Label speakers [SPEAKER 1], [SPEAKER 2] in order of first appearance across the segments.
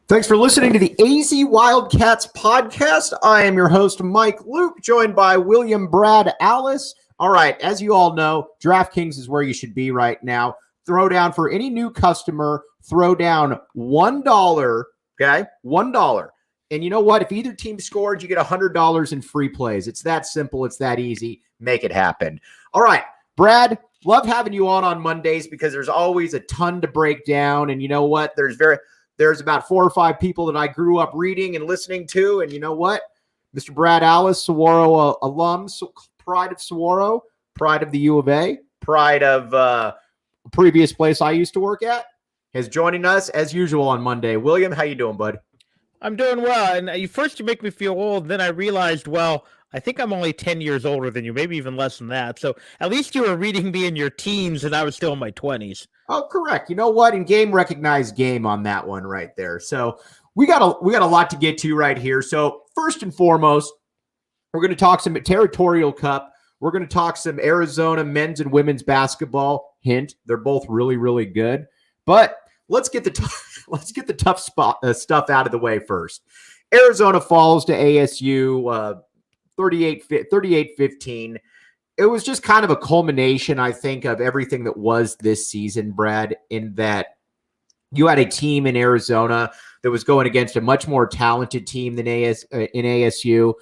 [SPEAKER 1] Thanks for listening to the AZ Wildcats podcast. I am your host, Mike Luke, joined by William Brad Allis. All right, as you all know, DraftKings is where you should be right now. Throw down for any new customer, throw down $1, okay? $1. And you know what? If either team scored, you get $100 in free plays. It's that simple. It's that easy. Make it happen. All right, Brad, love having you on Mondays because there's always a ton to break down. And you know what? There's about 4 or 5 people that I grew up reading and listening to. And you know what? Mr. Brad Allis, Saguaro alum, pride of Saguaro, pride of the U of A, pride of a previous place I used to work at, is joining us as usual on Monday. William, how you doing, bud?
[SPEAKER 2] I'm doing well. And you make me feel old. Then I realized, well, I think I'm only 10 years older than you, maybe even less than that. So at least you were reading me in your teens and I was still in my 20s.
[SPEAKER 1] Oh, correct. You know what? In game recognized game on that one right there. So we got a lot to get to right here. So first and foremost, we're going to talk some Territorial Cup. We're going to talk some Arizona men's and women's basketball. Hint, they're both really, really good. But let's get the tough stuff out of the way first. Arizona falls to ASU 38-15. It was just kind of a culmination, I think, of everything that was this season, Brad, in that you had a team in Arizona that was going against a much more talented team than in ASU.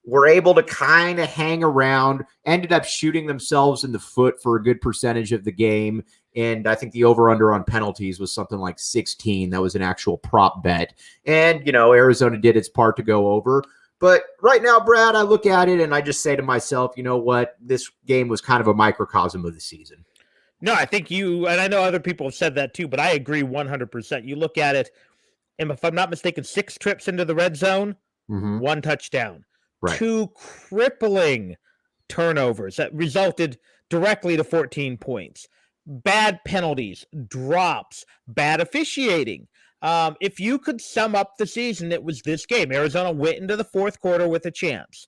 [SPEAKER 1] Were able to kind of hang around, ended up shooting themselves in the foot for a good percentage of the game. And I think the over-under on penalties was something like 16. That was an actual prop bet. And, you know, Arizona did its part to go over. But right now, Brad, I look at it and I just say to myself, you know what? This game was kind of a microcosm of the season.
[SPEAKER 2] No, I think and I know other people have said that too, but I agree 100%. You look at it, and if I'm not mistaken, 6 trips into the red zone, 1 touchdown. Right. 2 crippling turnovers that resulted directly to 14 points. Bad penalties, drops, bad officiating. If you could sum up the season, it was this game. Arizona went into the fourth quarter with a chance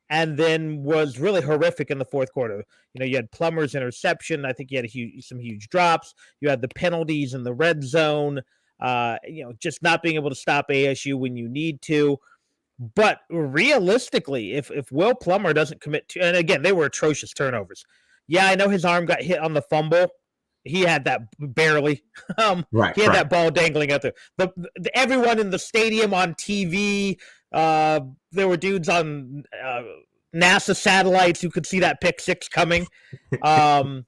[SPEAKER 2] and then was really horrific in the fourth quarter. You know, you had Plummer's interception. I think you had some huge drops. You had the penalties in the red zone, just not being able to stop ASU when you need to. But realistically, if Will Plummer doesn't commit to, and again, they were atrocious turnovers. Yeah, I know his arm got hit on the fumble. He had that barely. He had that ball dangling out there. Everyone in the stadium on TV, there were dudes on NASA satellites who could see that pick 6 coming. You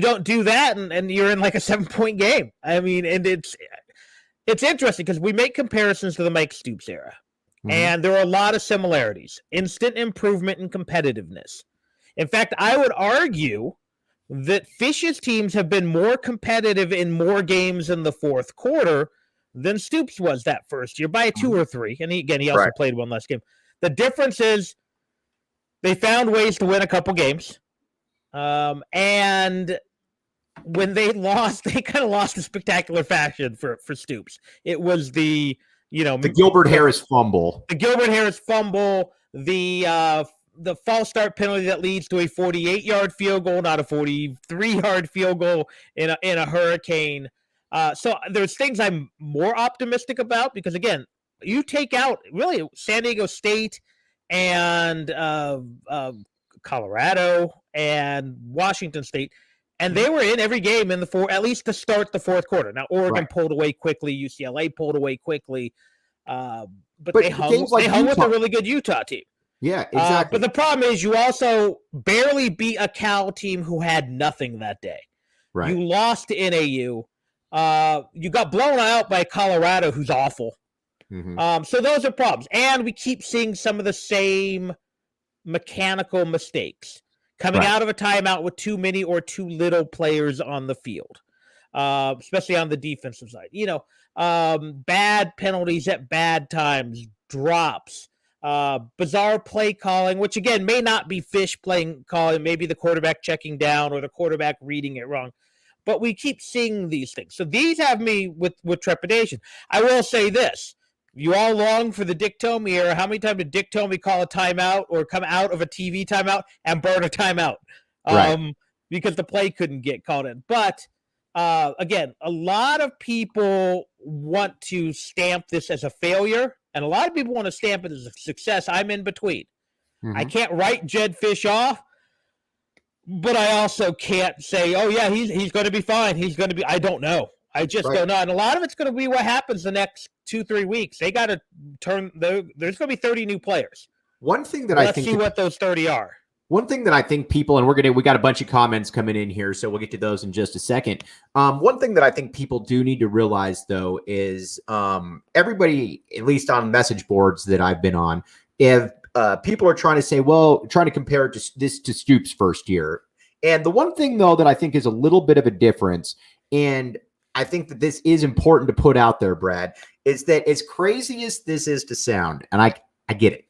[SPEAKER 2] don't do that, and you're in like a 7-point game. I mean, and it's interesting because we make comparisons to the Mike Stoops era, and there are a lot of similarities. Instant improvement in competitiveness. In fact, I would argue that Fish's teams have been more competitive in more games in the fourth quarter than Stoops was that first year by 2 or 3. And he also played one less game. The difference is they found ways to win a couple games. And when they lost, they kind of lost in spectacular fashion for Stoops. It was the
[SPEAKER 1] Gilbert Harris fumble.
[SPEAKER 2] The Gilbert Harris fumble, the false start penalty that leads to a 48-yard field goal, not a 43-yard field goal in a hurricane. So there's things I'm more optimistic about because, again, you take out really San Diego State and Colorado and Washington State, and they were in every game at least to start the fourth quarter. Now, Oregon pulled away quickly. UCLA pulled away quickly. But they hung with a really good Utah team.
[SPEAKER 1] Yeah, exactly.
[SPEAKER 2] But the problem is you also barely beat a Cal team who had nothing that day. Right. You lost to NAU. You got blown out by Colorado, who's awful. So those are problems. And we keep seeing some of the same mechanical mistakes coming out of a timeout with too many or too little players on the field, especially on the defensive side. Bad penalties at bad times, drops. Bizarre play calling, which again may not be Fish calling, maybe the quarterback checking down or the quarterback reading it wrong, but we keep seeing these things. So these have me with trepidation. I will say this: you all long for the Dick Tomey era. How many times did Dick Tomey call a timeout or come out of a TV timeout and burn a timeout? Because the play couldn't get called in. But again, a lot of people want to stamp this as a failure, and a lot of people want to stamp it as a success. I'm in between. I can't write Jedd Fisch off, but I also can't say, oh, yeah, he's going to be fine. He's going to be – I don't know. I just don't know. And a lot of it's going to be what happens the next 2-3 weeks. They got to turn – there's going to be 30 new players.
[SPEAKER 1] One thing that
[SPEAKER 2] Let's see what those 30 are.
[SPEAKER 1] One thing that I think people, and we got a bunch of comments coming in here, so we'll get to those in just a second. One thing that I think people do need to realize, though, is everybody, at least on message boards that I've been on, if people are trying to say, well, trying to compare to Stoops' first year. And the one thing, though, that I think is a little bit of a difference, and I think that this is important to put out there, Brad, is that as crazy as this is to sound, and I get it,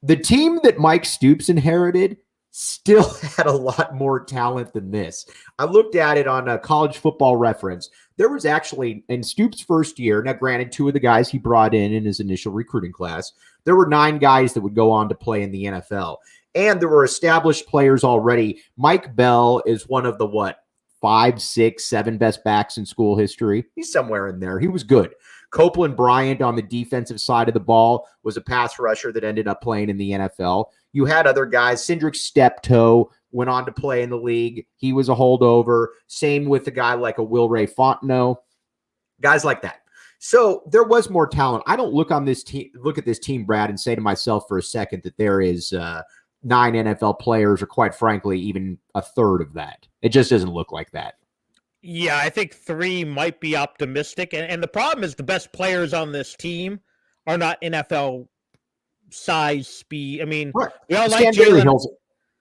[SPEAKER 1] the team that Mike Stoops inherited still had a lot more talent than this. I looked at it on a College Football Reference. There was actually, in Stoops' first year, now granted, 2 of the guys he brought in his initial recruiting class, there were 9 guys that would go on to play in the NFL. And there were established players already. Mike Bell is one of the, 5, 6, 7 best backs in school history. He's somewhere in there. He was good. Copeland Bryant on the defensive side of the ball was a pass rusher that ended up playing in the NFL. You had other guys. Cindric Steptoe went on to play in the league. He was a holdover. Same with a guy like a Will Ray Fontenot. Guys like that. So there was more talent. I don't look at this team, Brad, and say to myself for a second that there is 9 NFL players, or quite frankly, even a third of that. It just doesn't look like that.
[SPEAKER 2] Yeah, I think 3 might be optimistic. And the problem is the best players on this team are not NFL size, speed. I mean, we all like Jalen.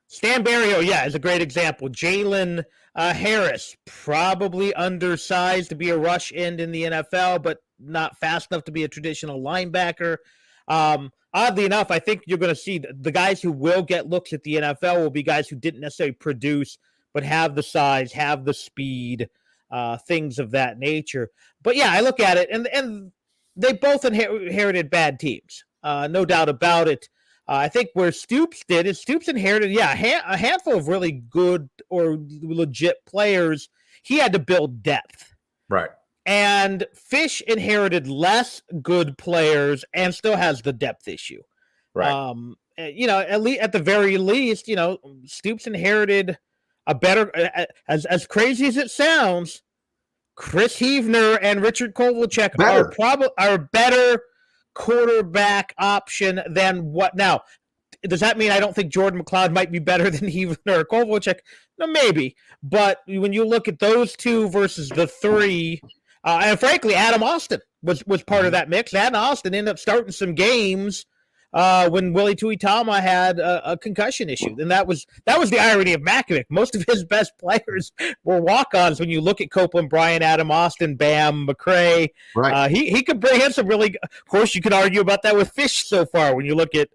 [SPEAKER 2] Stan Berrios, yeah, is a great example. Jalen Harris, probably undersized to be a rush end in the NFL, but not fast enough to be a traditional linebacker. Oddly enough, I think you're going to see the guys who will get looks at the NFL will be guys who didn't necessarily produce, but have the size, have the speed, things of that nature. But yeah, I look at it, and they both inherited bad teams, no doubt about it. I think where Stoops did is Stoops inherited, a handful of really good or legit players. He had to build depth.
[SPEAKER 1] Right.
[SPEAKER 2] And Fisch inherited less good players and still has the depth issue.
[SPEAKER 1] Right.
[SPEAKER 2] At the very least, Stoops inherited a better, as crazy as it sounds, Chris Heavner and Richard Kovalchuk are better quarterback option than what now. Does that mean I don't think Jordan McLeod might be better than Heavner or Kovalchuk? No, maybe. But when you look at those 2 versus the 3, and frankly, Adam Austin was part of that mix. Adam Austin ended up starting some games when Willie Tuitama had a concussion issue. And that was the irony of Mackovic. Most of his best players were walk-ons when you look at Copeland Bryant, Adam Austin, Bam, McCray.
[SPEAKER 1] Right.
[SPEAKER 2] He could bring in some really – of course, you could argue about that with Fisch so far when you look at,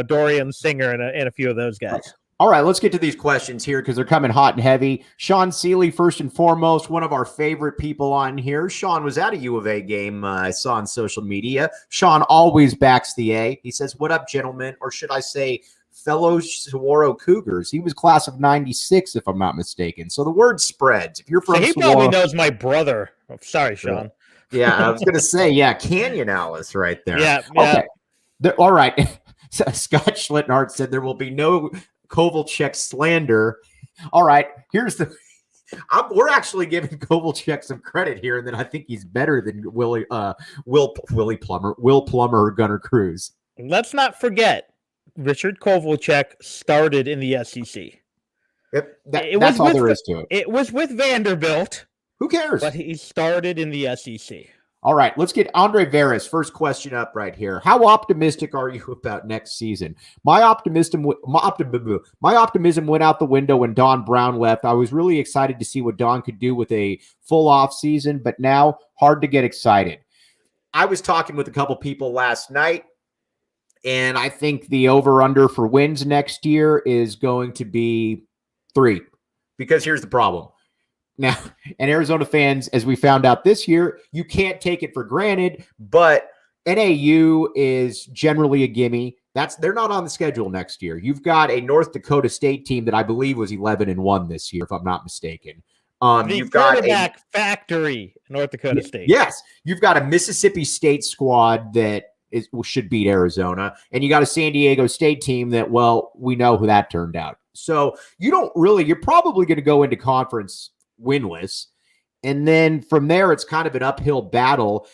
[SPEAKER 2] Dorian Singer and a few of those guys.
[SPEAKER 1] All right, let's get to these questions here because they're coming hot and heavy. Sean Seeley, first and foremost, one of our favorite people on here. Sean was at a U of A game I saw on social media. Sean always backs the A. He says, what up, gentlemen? Or should I say fellow Saguaro Cougars? He was class of 96, if I'm not mistaken. So the word spreads. If you're from
[SPEAKER 2] he
[SPEAKER 1] Saguaro,
[SPEAKER 2] probably knows my brother. Oh, sorry, Sean.
[SPEAKER 1] Yeah, I was going to say, Canyon Allis right there.
[SPEAKER 2] Yeah.
[SPEAKER 1] Okay. All right. Scott Schlittenhart said there will be no Kovalchuk slander. All right, here's we're actually giving Kovalchuk some credit here, and then I think he's better than Will Plummer or Gunnar Cruz.
[SPEAKER 2] Let's not forget, Richard Kovalchuk started in the SEC.
[SPEAKER 1] Yep, that's all there is to it.
[SPEAKER 2] It was with Vanderbilt.
[SPEAKER 1] Who cares?
[SPEAKER 2] But he started in the SEC.
[SPEAKER 1] All right, let's get Andre Veras. First question up right here. How optimistic are you about next season? My optimism went out the window when Don Brown left. I was really excited to see what Don could do with a full off season, but now hard to get excited. I was talking with a couple people last night, and I think the over-under for wins next year is going to be 3. Because here's the problem. Now, and Arizona fans, as we found out this year, you can't take it for granted, but NAU is generally a gimme. They're not on the schedule next year. You've got a North Dakota State team that I believe was 11-1 this year, if I'm not mistaken.
[SPEAKER 2] You've got quarterback factory in North Dakota State.
[SPEAKER 1] Yes, you've got a Mississippi State squad that should beat Arizona, and you got a San Diego State team that, well, we know who that turned out. So you're probably going to go into conference winless, and then from there it's kind of an uphill battle.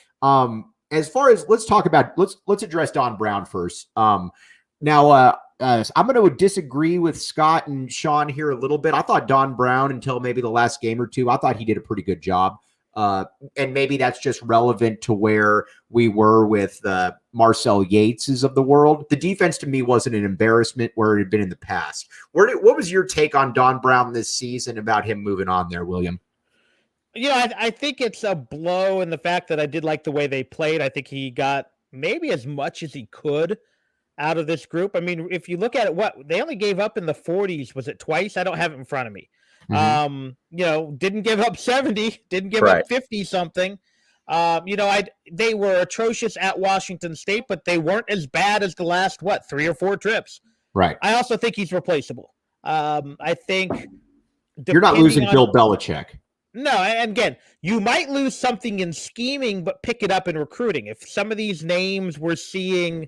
[SPEAKER 1] As far as let's address Don Brown first. Now, I'm going to disagree with Scott and Sean here a little bit. I thought Don Brown, until maybe the last game or two, I thought he did a pretty good job. And maybe that's just relevant to where we were with Marcel Yates's of the world. The defense to me wasn't an embarrassment where it had been in the past. What was your take on Don Brown this season about him moving on there, William?
[SPEAKER 2] I think it's a blow in the fact that I did like the way they played. I think he got maybe as much as he could out of this group. I mean, if you look at it, what they only gave up in the 40s, was it twice? I don't have it in front of me. Didn't give up 70, didn't give up 50 something. They were atrocious at Washington State, but they weren't as bad as the last 3 or 4 trips.
[SPEAKER 1] Right.
[SPEAKER 2] I also think he's replaceable. I think
[SPEAKER 1] you're not losing Bill Belichick.
[SPEAKER 2] No, and again, you might lose something in scheming, but pick it up in recruiting. If some of these names we're seeing,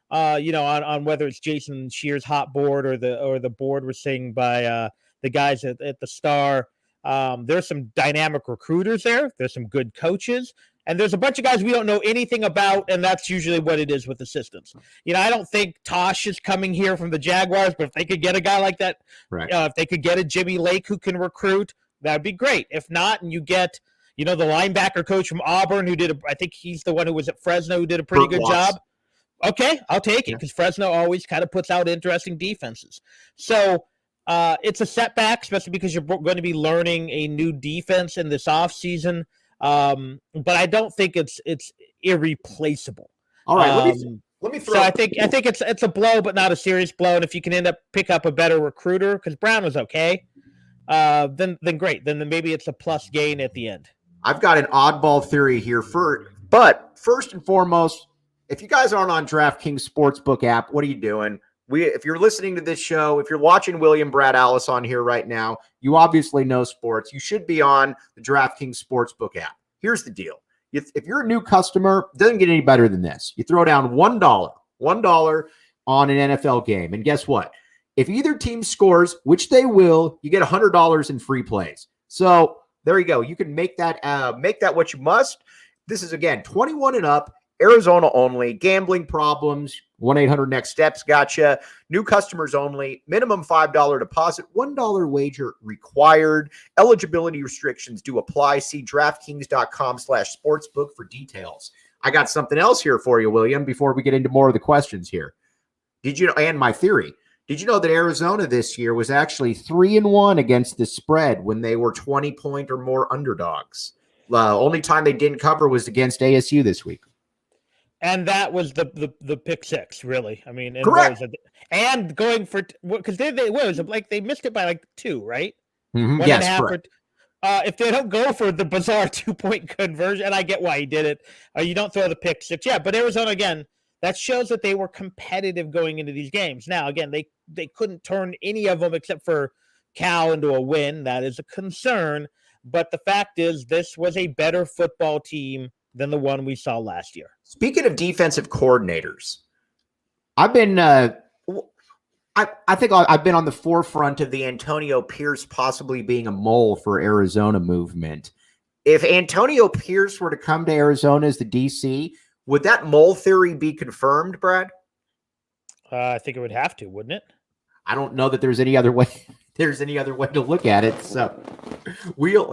[SPEAKER 2] on whether it's Jason Shear's hot board or the board we're seeing by the guys at the Star, there's some dynamic recruiters there. There's some good coaches, and there's a bunch of guys we don't know anything about, and that's usually what it is with assistants. I don't think Tosh is coming here from the Jaguars, but if they could get a guy like that, right. If they could get a Jimmy Lake who can recruit, that'd be great. If not, and you get, the linebacker coach from Auburn I think he's the one who was at Fresno who did a pretty good job. Okay, I'll take it because Fresno always kind of puts out interesting defenses. So it's a setback, especially because you're going to be learning a new defense in this offseason. But I don't think it's irreplaceable.
[SPEAKER 1] All right, let me throw.
[SPEAKER 2] So I think it's a blow, but not a serious blow. And if you can pick up a better recruiter, because Brown was okay. Then great. Then maybe it's a plus gain at the end.
[SPEAKER 1] I've got an oddball theory here but first and foremost, if you guys aren't on DraftKings Sportsbook app, what are you doing? If you're listening to this show, if you're watching William Brad Allis on here right now, you obviously know sports. You should be on the DraftKings Sportsbook app. Here's the deal. If you're a new customer, it doesn't get any better than this. You throw down $1 on an NFL game, and guess what? If either team scores, which they will, you get $100 in free plays. So there you go. You can make that what you must. This is, again, 21 and up, Arizona only, gambling problems, 1-800-NEXT-STEPS, gotcha. New customers only, minimum $5 deposit, $1 wager required. Eligibility restrictions do apply. See DraftKings.com/sportsbook for details. I got something else here for you, William, before we get into more of the questions here. Did you know, and my theory, did you know that Arizona this year was actually 3-1 against the spread when they were 20-point or more underdogs? Only time they didn't cover was against ASU this week.
[SPEAKER 2] And that was the pick six, really. I mean,
[SPEAKER 1] correct.
[SPEAKER 2] And going for, because they missed it by 2, right?
[SPEAKER 1] Mm-hmm. Yes, correct.
[SPEAKER 2] If they don't go for the bizarre 2-point conversion, and I get why he did it, you don't throw the pick six. Yeah, but Arizona, again, that shows that they were competitive going into these games. Now, again, they couldn't turn any of them except for Cal into a win. That is a concern. But the fact is, this was a better football team than the one we saw last year.
[SPEAKER 1] Speaking of defensive coordinators, I've been I think I've been on the forefront of the Antonio Pierce possibly being a mole for Arizona movement. If Antonio Pierce were to come to Arizona as the DC, would that mole theory be confirmed, Brad?
[SPEAKER 2] I think it would have to, wouldn't it?
[SPEAKER 1] I don't know that there's any other way. There's any other way to look at it. So we'll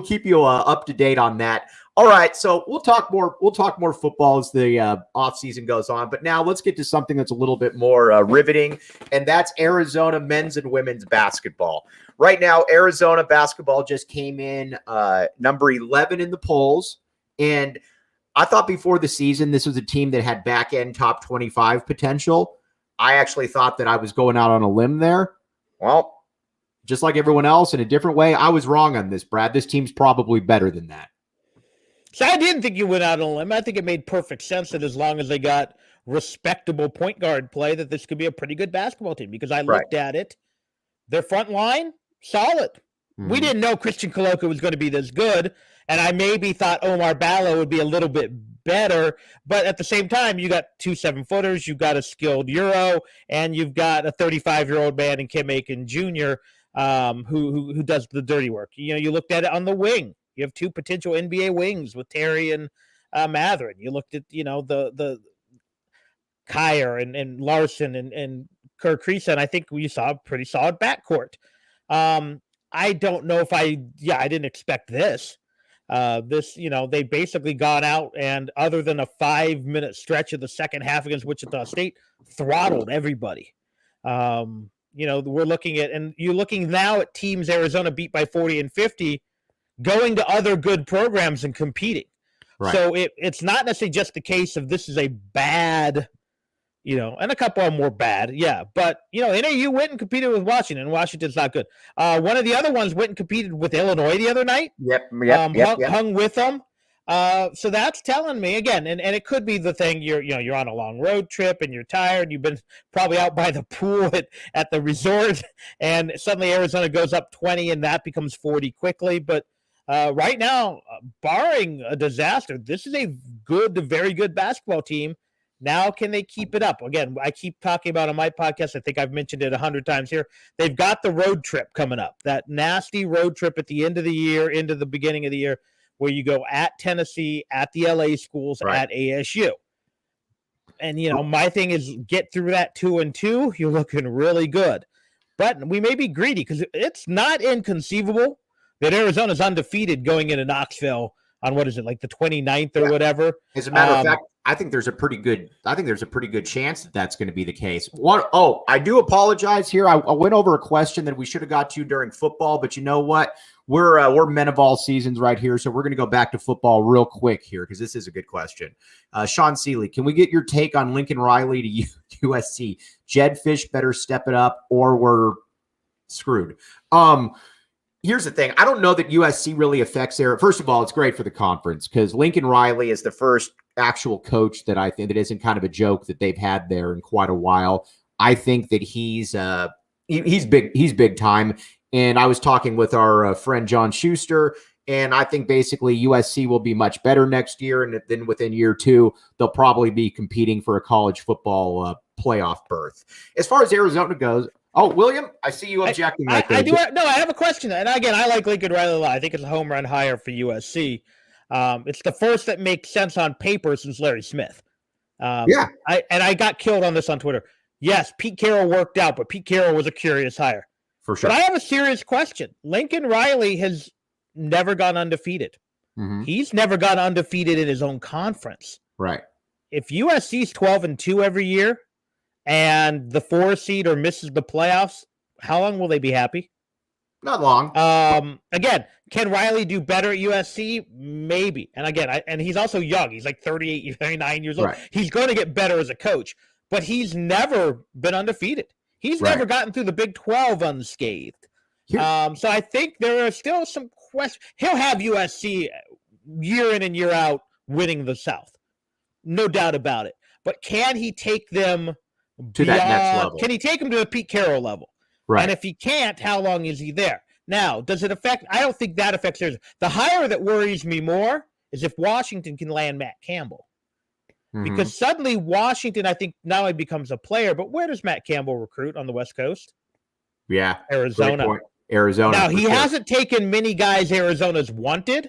[SPEAKER 1] keep you up to date on that. All right, so we'll talk more football as the offseason goes on. But now let's get to something that's a little bit more riveting, and that's Arizona men's and women's basketball. Right now, Arizona basketball just came in number 11 in the polls, and I thought before the season this was a team that had back-end top 25 potential. I actually thought that I was going out on a limb there. Well, just like everyone else in a different way, I was wrong on this, Brad. This team's probably better than that.
[SPEAKER 2] So I didn't think you went out on a limb. I think it made perfect sense that as long as they got respectable point guard play, that this could be a pretty good basketball team, because I looked at it. Their front line, solid. We didn't know Christian Coloca was going to be this good, and I maybe thought Omar Ballo would be a little bit better, but at the same time, you got 2 7-footers, you've got a skilled Euro, and you've got a 35-year-old man in Kim Aiken Jr. Who does the dirty work. You looked at it on the wing. You have 2 potential NBA wings with Terry and Matherin. You looked at the Kyer and Larson and Kirk Kriisa, and I think we saw a pretty solid backcourt. I don't know if I didn't expect this. They basically got out and other than a 5-minute stretch of the second half against Wichita State, throttled everybody. We're looking at, and you're looking now at teams Arizona beat by 40 and 50, going to other good programs and competing. Right. So it's not necessarily just the case of this is a bad, and a couple of them were bad. Yeah. But, NAU went and competed with Washington. Washington's not good. One of the other ones went and competed with Illinois the other night.
[SPEAKER 1] Yep.
[SPEAKER 2] Hung with them. So that's telling me again, and it could be the thing you're on a long road trip and you're tired. You've been probably out by the pool at the resort, and suddenly Arizona goes up 20 and that becomes 40 quickly. But right now, barring a disaster, this is a very good basketball team. Now, can they keep it up? Again, I keep talking about on my podcast, I think I've mentioned it 100 times here. They've got the road trip coming up, that nasty road trip at the end of the year, into the beginning of the year, where you go at Tennessee, at the LA schools, right, at ASU. And, my thing is get through that 2-2. You're looking really good. But we may be greedy because it's not inconceivable that Arizona's undefeated going into Knoxville on what is it, like the 29th or whatever.
[SPEAKER 1] As a matter of fact, I think there's a pretty good chance that that's going to be the case. I do apologize here. I went over a question that we should have got to during football, but you know what? We're men of all seasons right here, so we're going to go back to football real quick here because this is a good question. Sean Seeley, can we get your take on Lincoln Riley to USC? Jed Fish better step it up, or we're screwed. Here's the thing. I don't know that USC really affects their. First of all, it's great for the conference because Lincoln Riley is the first actual coach that I think that isn't kind of a joke that they've had there in quite a while. I think that he's big. He's big time. And I was talking with our friend John Schuster, and I think basically USC will be much better next year. And then within year 2, they'll probably be competing for a college football playoff berth. As far as Arizona goes, William, I see you objecting.
[SPEAKER 2] I have a question. And again, I like Lincoln Riley a lot. I think it's a home run hire for USC. It's the first that makes sense on paper since Larry Smith. I got killed on this on Twitter. Yes, Pete Carroll worked out, but Pete Carroll was a curious hire.
[SPEAKER 1] For sure.
[SPEAKER 2] But I have a serious question. Lincoln Riley has never gone undefeated. Mm-hmm. He's never gone undefeated in his own conference.
[SPEAKER 1] Right.
[SPEAKER 2] If USC's 12-2 every year and the 4 seed or misses the playoffs, how long will they be happy?
[SPEAKER 1] Not long.
[SPEAKER 2] Again, can Riley do better at USC? Maybe. And again, and he's also young. He's like 38, 39 years old. Right. He's going to get better as a coach, but he's never been undefeated. He's never gotten through the Big 12 unscathed. So I think there are still some questions. He'll have USC year in and year out winning the South. No doubt about it. But can he take them
[SPEAKER 1] to that next level?
[SPEAKER 2] Can he take them to a Pete Carroll level?
[SPEAKER 1] Right.
[SPEAKER 2] And if he can't, how long is he there? Now, does it affect – I don't think that affects theirs. The hire that worries me more is if Washington can land Matt Campbell. Because suddenly Washington, I think, not only becomes a player, but where does Matt Campbell recruit on the West Coast?
[SPEAKER 1] Yeah.
[SPEAKER 2] Arizona. Now, he hasn't taken many guys Arizona's wanted,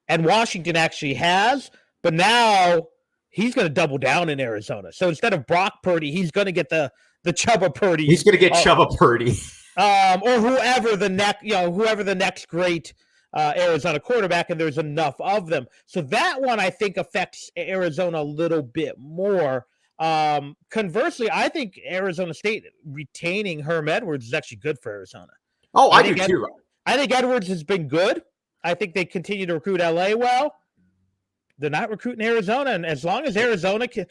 [SPEAKER 2] and Washington actually has, but now he's going to double down in Arizona. So instead of Brock Purdy, he's going to get the Chubba Purdy.
[SPEAKER 1] He's going to get Chubba Purdy.
[SPEAKER 2] Or whoever the next great Arizona quarterback, and there's enough of them. So that one, I think, affects Arizona a little bit more. Conversely, I think Arizona State retaining Herm Edwards is actually good for Arizona.
[SPEAKER 1] I do too.
[SPEAKER 2] I think Edwards has been good. I think they continue to recruit LA well. They're not recruiting Arizona, and as long as Arizona can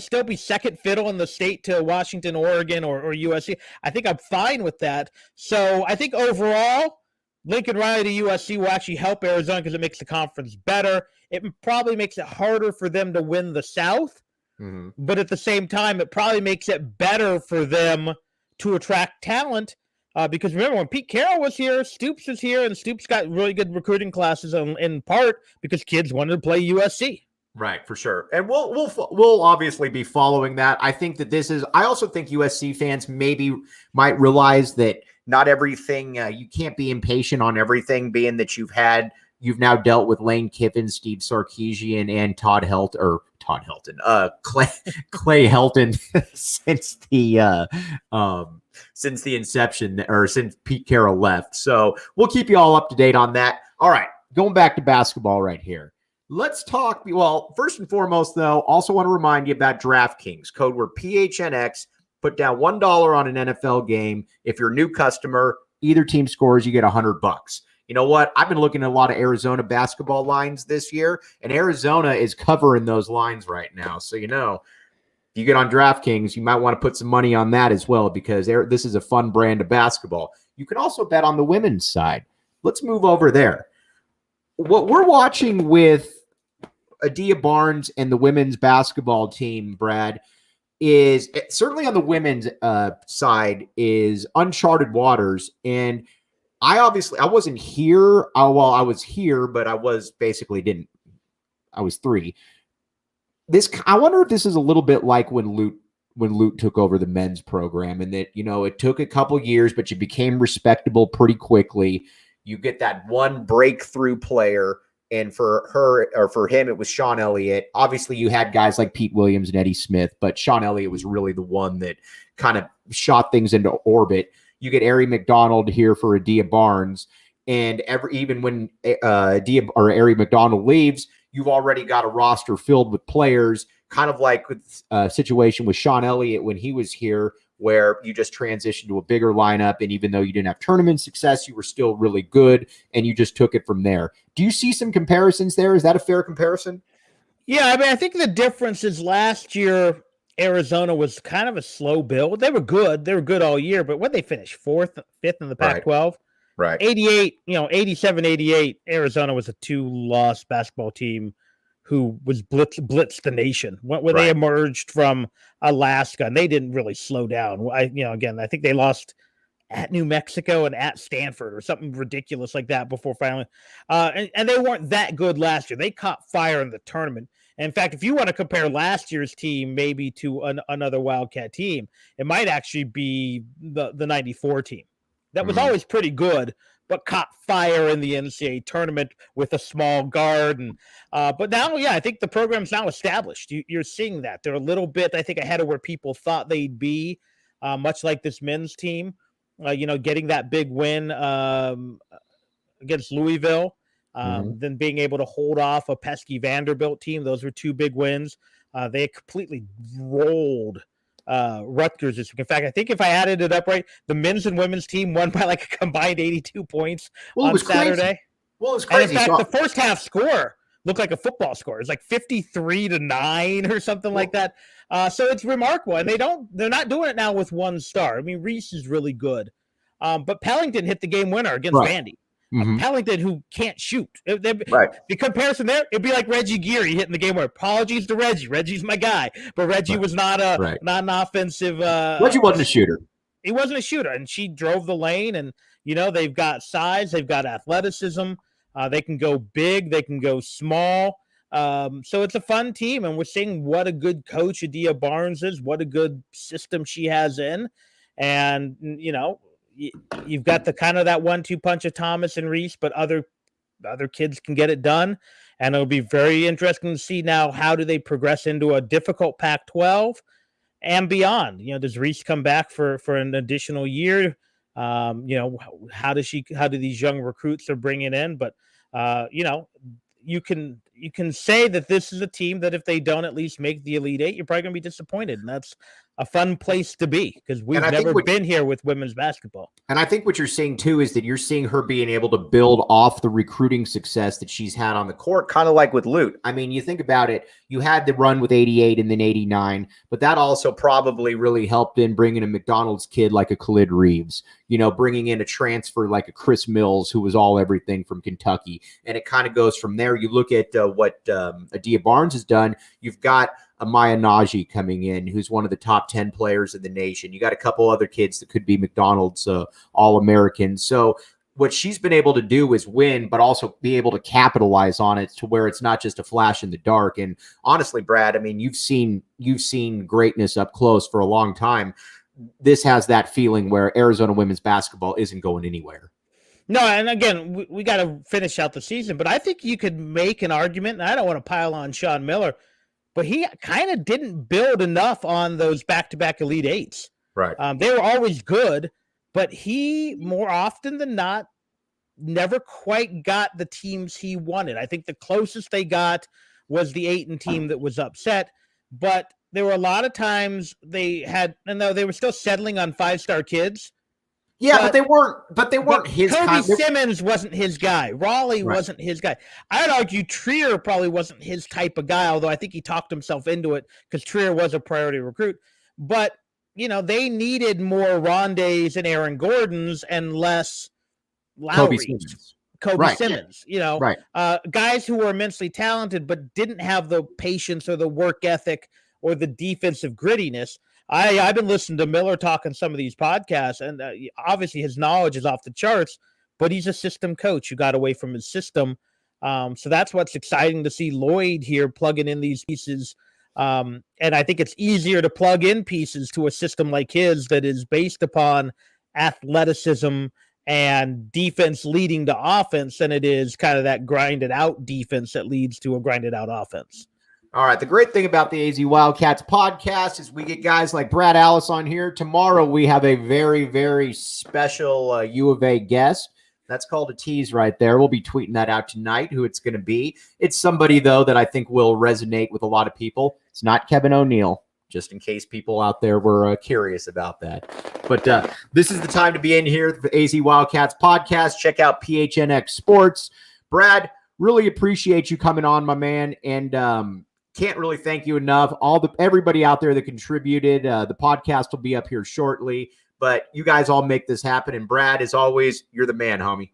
[SPEAKER 2] still be second fiddle in the state to Washington, Oregon, or USC, I think I'm fine with that. So I think overall, Lincoln Riley to USC will actually help Arizona because it makes the conference better. It probably makes it harder for them to win the South, but at the same time, it probably makes it better for them to attract talent Because remember, when Pete Carroll was here, Stoops was here, and Stoops got really good recruiting classes in part because kids wanted to play USC.
[SPEAKER 1] Right, for sure. And we'll obviously be following that. I think that I also think USC fans maybe might realize that not everything, you can't be impatient on everything, being that you've now dealt with Lane Kiffin, Steve Sarkisian, and Clay Helton since the inception, or since Pete Carroll left. So we'll keep you all up to date on that. All right, going back to basketball right here. Let's talk. Well, first and foremost, though, also want to remind you about DraftKings. Code word PHNX. Put down $1 on an NFL game. If you're a new customer, either team scores, you get $100. You know what? I've been looking at a lot of Arizona basketball lines this year, and Arizona is covering those lines right now. So, if you get on DraftKings, you might want to put some money on that as well, because this is a fun brand of basketball. You can also bet on the women's side. Let's move over there. What we're watching with Adia Barnes and the women's basketball team, Brad, is certainly on the women's side is uncharted waters. And I wasn't here. I was here, but I was 3. I wonder if this is a little bit like when Lute took over the men's program, and that, it took a couple years, but you became respectable pretty quickly. You get that one breakthrough player. And for him, it was Sean Elliott. Obviously, you had guys like Pete Williams and Eddie Smith, but Sean Elliott was really the one that kind of shot things into orbit. You get Ari McDonald here for Adia Barnes, and even when Ari McDonald leaves, you've already got a roster filled with players, kind of like with a situation with Sean Elliott when he was here, where you just transitioned to a bigger lineup. And even though you didn't have tournament success, you were still really good, and you just took it from there. Do you see some comparisons there? Is that a fair comparison?
[SPEAKER 2] Yeah, I think the difference is last year, Arizona was kind of a slow build. They were good. They were good all year, but when they finished 4th, 5th in the Pac-12,
[SPEAKER 1] right.
[SPEAKER 2] 87, 88, Arizona was a 2-loss basketball team who was blitzed the nation when they emerged from Alaska, and they didn't really slow down. Again, I think they lost at New Mexico and at Stanford or something ridiculous like that before finally. And they weren't that good last year. They caught fire in the tournament. In fact, if you want to compare last year's team maybe to another Wildcat team, it might actually be the 94 team. That was always pretty good, but caught fire in the NCAA tournament with a small guard. And but now, I think the program's now established. You're seeing that. They're a little bit, I think, ahead of where people thought they'd be, much like this men's team, getting that big win against Louisville, then being able to hold off a pesky Vanderbilt team. Those were 2 big wins. They completely rolled Rutgers this week. In fact, I think if I added it up right, the men's and women's team won by like a combined 82 points on Saturday.
[SPEAKER 1] Crazy. Well, it was crazy.
[SPEAKER 2] And in fact, the first half score looked like a football score. It's like 53-9 or something like that. So it's remarkable. And they're not doing it now with one star. I mean, Reese is really good. But Pellington hit the game winner against Vandy. Pellington, who can't shoot. The comparison there, it'd be like Reggie Geary hitting the game winner. Apologies to Reggie. Reggie's my guy. But Reggie was not an offensive.
[SPEAKER 1] Reggie wasn't a shooter.
[SPEAKER 2] He wasn't a shooter. And she drove the lane. And, they've got size. They've got athleticism. They can go big. They can go small. So it's a fun team. And we're seeing what a good coach Adia Barnes is, what a good system she has in. And, you've got the kind of that 1-2 punch of Thomas and Reese, but other kids can get it done. And it'll be very interesting to see now, how do they progress into a difficult Pac-12 and beyond? Does Reese come back for an additional year? How do these young recruits they're bringing in? But, you can say that this is a team that if they don't at least make the Elite Eight, you're probably going to be disappointed. And that's a fun place to be, because we've never been here with women's basketball. And
[SPEAKER 1] I think what you're seeing too is that you're seeing her being able to build off the recruiting success that she's had on the court, kind of like with Lute. I mean, you think about it, you had the run with 88 and then 89, but that also probably really helped in bringing a McDonald's kid like a Khalid Reeves, bringing in a transfer like a Chris Mills, who was all everything from Kentucky. And it kind of goes from there. You look at what Adia Barnes has done. You've got a Maya Najee coming in, who's one of the top 10 players in the nation. You got a couple other kids that could be McDonald's All-Americans. So what she's been able to do is win, but also be able to capitalize on it to where it's not just a flash in the dark. And honestly, Brad, I mean, you've seen greatness up close for a long time. This has that feeling where Arizona women's basketball isn't going anywhere.
[SPEAKER 2] No, and again, we got to finish out the season, but I think you could make an argument, and I don't want to pile on Sean Miller, but he kind of didn't build enough on those back-to-back Elite Eights.
[SPEAKER 1] Right.
[SPEAKER 2] They were always good, but he, more often than not, never quite got the teams he wanted. I think the closest they got was the Ayton team that was upset, but there were a lot of times they were still settling on 5-star kids.
[SPEAKER 1] Yeah, but they weren't his
[SPEAKER 2] Kobe Simmons wasn't his guy. Raleigh wasn't his guy. I'd argue Trier probably wasn't his type of guy, although I think he talked himself into it because Trier was a priority recruit. But, they needed more Rondays and Aaron Gordons and less Lowry's. Kobe Simmons. Guys who were immensely talented but didn't have the patience or the work ethic or the defensive grittiness. I've been listening to Miller talk on some of these podcasts, and obviously his knowledge is off the charts, but he's a system coach who got away from his system. So that's what's exciting to see Lloyd here plugging in these pieces. And I think it's easier to plug in pieces to a system like his that is based upon athleticism and defense leading to offense than it is kind of that grinded out defense that leads to a grinded out offense.
[SPEAKER 1] All right. The great thing about the AZ Wildcats podcast is we get guys like Brad Allis on here. Tomorrow we have a very, very special U of A guest. That's called a tease right there. We'll be tweeting that out tonight, who it's going to be. It's somebody, though, that I think will resonate with a lot of people. It's not Kevin O'Neal, just in case people out there were curious about that. But this is the time to be in here, the AZ Wildcats podcast. Check out PHNX Sports. Brad, really appreciate you coming on, my man, and can't really thank you enough. Everybody out there that contributed. The podcast will be up here shortly, but you guys all make this happen. And Brad, as always, you're the man, homie.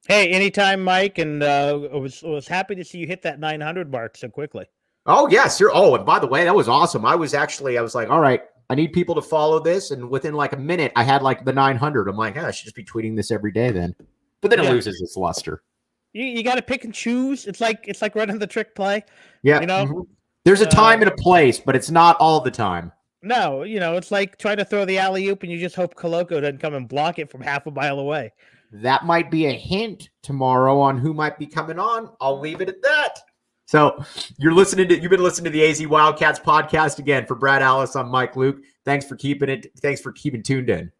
[SPEAKER 2] Hey, anytime, Mike. And I was happy to see you hit that 900 mark so quickly.
[SPEAKER 1] Oh, yes. And by the way, that was awesome. I was like, all right, I need people to follow this. And within like a minute, I had like the 900. I'm like, I should just be tweeting this every day then. But then it loses its luster.
[SPEAKER 2] You got to pick and choose. It's like running the trick play.
[SPEAKER 1] Yeah. Mm-hmm. There's a time and a place, but it's not all the time.
[SPEAKER 2] No, it's like trying to throw the alley-oop and you just hope Koloko doesn't come and block it from half a mile away.
[SPEAKER 1] That might be a hint tomorrow on who might be coming on. I'll leave it at that. So you've been listening to the AZ Wildcats podcast again. For Brad Allis, I'm Mike Luke. Thanks for keeping tuned in.